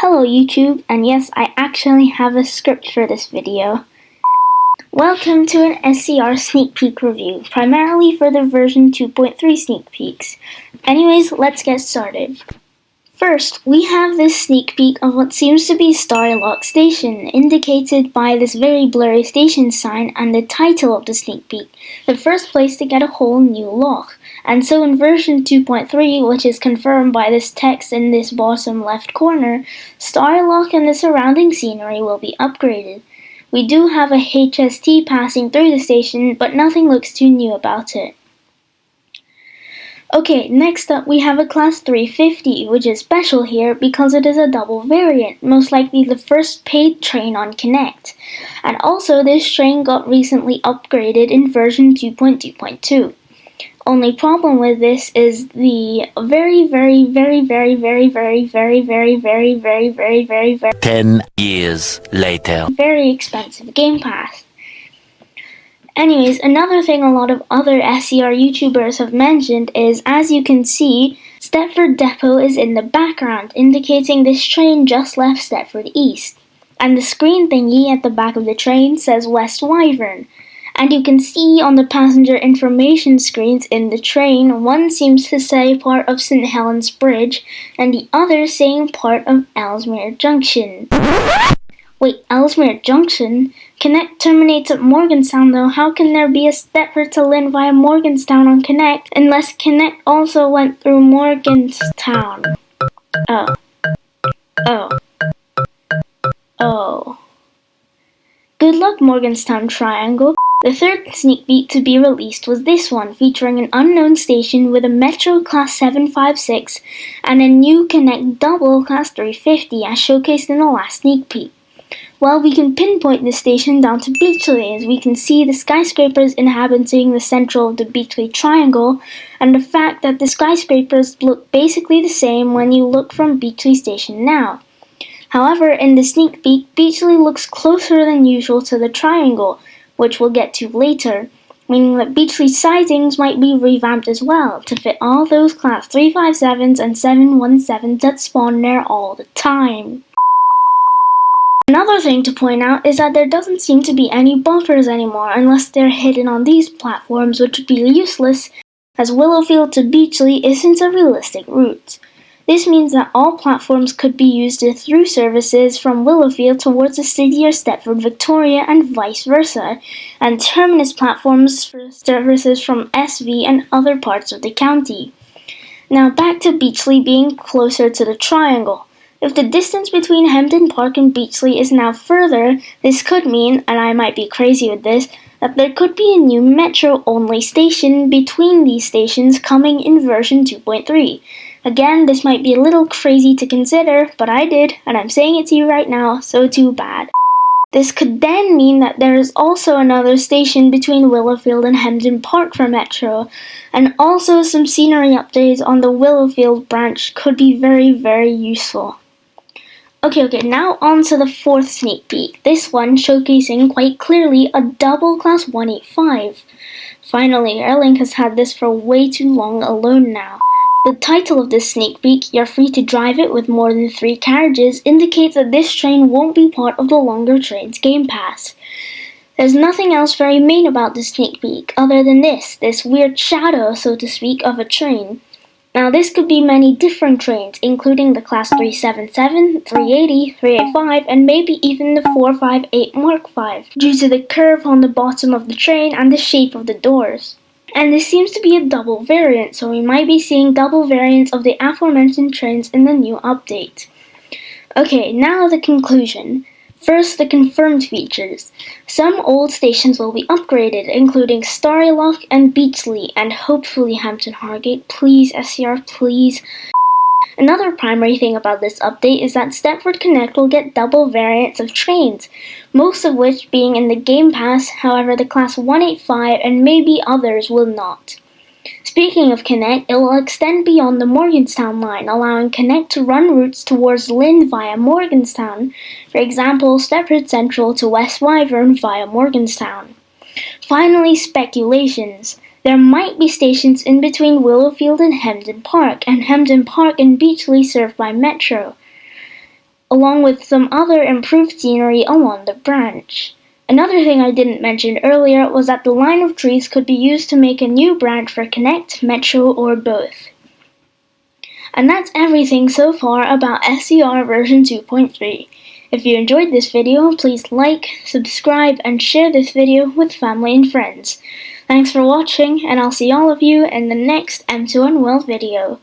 Hello YouTube, and yes, I actually have a script for this video. Welcome to an SCR sneak peek review, primarily for the version 2.3 sneak peeks. Anyways, let's get started. First, we have this sneak peek of what seems to be Starlock Station, indicated by this very blurry station sign and the title of the sneak peek, the first place to get a whole new lock. And so in version 2.3, which is confirmed by this text in this bottom left corner, Starlock and the surrounding scenery will be upgraded. We do have a HST passing through the station, but nothing looks too new about it. Okay, next up we have a Class 350, which is special here because it is a double variant, most likely the first paid train on Connect. And also this train got recently upgraded in version 2.2.2. Only problem with this is the very 10 years later. Very expensive Game Pass. Anyways, another thing a lot of other SCR YouTubers have mentioned is, as you can see, Stepford Depot is in the background, indicating this train just left Stepford East. And the screen thingy at the back of the train says West Wyvern. And you can see on the passenger information screens in the train, one seems to say part of St. Helens Bridge, and the other saying part of Ellesmere Junction. Wait, Ellesmere Junction? Connect terminates at Morganstown though. How can there be a Stepford to Lynn via Morganstown on Connect, unless Connect also went through Morganstown? Oh. Good luck, Morganstown Triangle. The third sneak peek to be released was this one, featuring an unknown station with a Metro Class 756 and a new Connect Double Class 350 as showcased in the last sneak peek. Well, we can pinpoint this station down to Beachley, as we can see the skyscrapers inhabiting the central of the Beachley Triangle, and the fact that the skyscrapers look basically the same when you look from Beachley Station now. However, in the sneak peek, Beachley looks closer than usual to the triangle, which we'll get to later, meaning that Beachley's sidings might be revamped as well, to fit all those Class 357s and 717s that spawn there all the time. Another thing to point out is that there doesn't seem to be any bumpers anymore unless they're hidden on these platforms, which would be useless as Willowfield to Beachley isn't a realistic route. This means that all platforms could be used as through services from Willowfield towards the city or Stepford Victoria and vice versa, and terminus platforms for services from SV and other parts of the county. Now back to Beachley being closer to the triangle. If the distance between Hempden Park and Beachley is now further, this could mean, and I might be crazy with this, that there could be a new Metro-only station between these stations coming in version 2.3. Again, this might be a little crazy to consider, but I did, and I'm saying it to you right now, so too bad. This could then mean that there is also another station between Willowfield and Hempden Park for Metro, and also some scenery updates on the Willowfield branch could be very useful. Okay, now on to the fourth sneak peek, this one showcasing quite clearly a double Class 185. Finally, Airlink has had this for way too long alone now. The title of this sneak peek, "You're free to drive it with more than 3 carriages," indicates that this train won't be part of the longer train's Game Pass. There's nothing else very main about this sneak peek, other than this weird shadow, so to speak, of a train. Now this could be many different trains, including the Class 377, 380, 385, and maybe even the 458 Mark V, due to the curve on the bottom of the train and the shape of the doors. And this seems to be a double variant, so we might be seeing double variants of the aforementioned trains in the new update. Okay, now the conclusion. First, the confirmed features. Some old stations will be upgraded, including Starlock and Beachley, and hopefully Hampton Hargate. Please, SCR, please. Another primary thing about this update is that Stepford Connect will get double variants of trains, most of which being in the Game Pass, however the Class 185 and maybe others will not. Speaking of Connect, it will extend beyond the Morganstown line, allowing Connect to run routes towards Lynn via Morganstown, for example, Stepford Central to West Wyvern via Morganstown. Finally, speculations. There might be stations in between Willow Field and Hempden Park and Beachley served by Metro. along with some other improved scenery along the branch. Another thing I didn't mention earlier was that the line of trees could be used to make a new branch for Connect, Metro, or both. And that's everything so far about SCR version 2.3. If you enjoyed this video, please like, subscribe, and share this video with family and friends. Thanks for watching, and I'll see all of you in the next M2 Unwell video.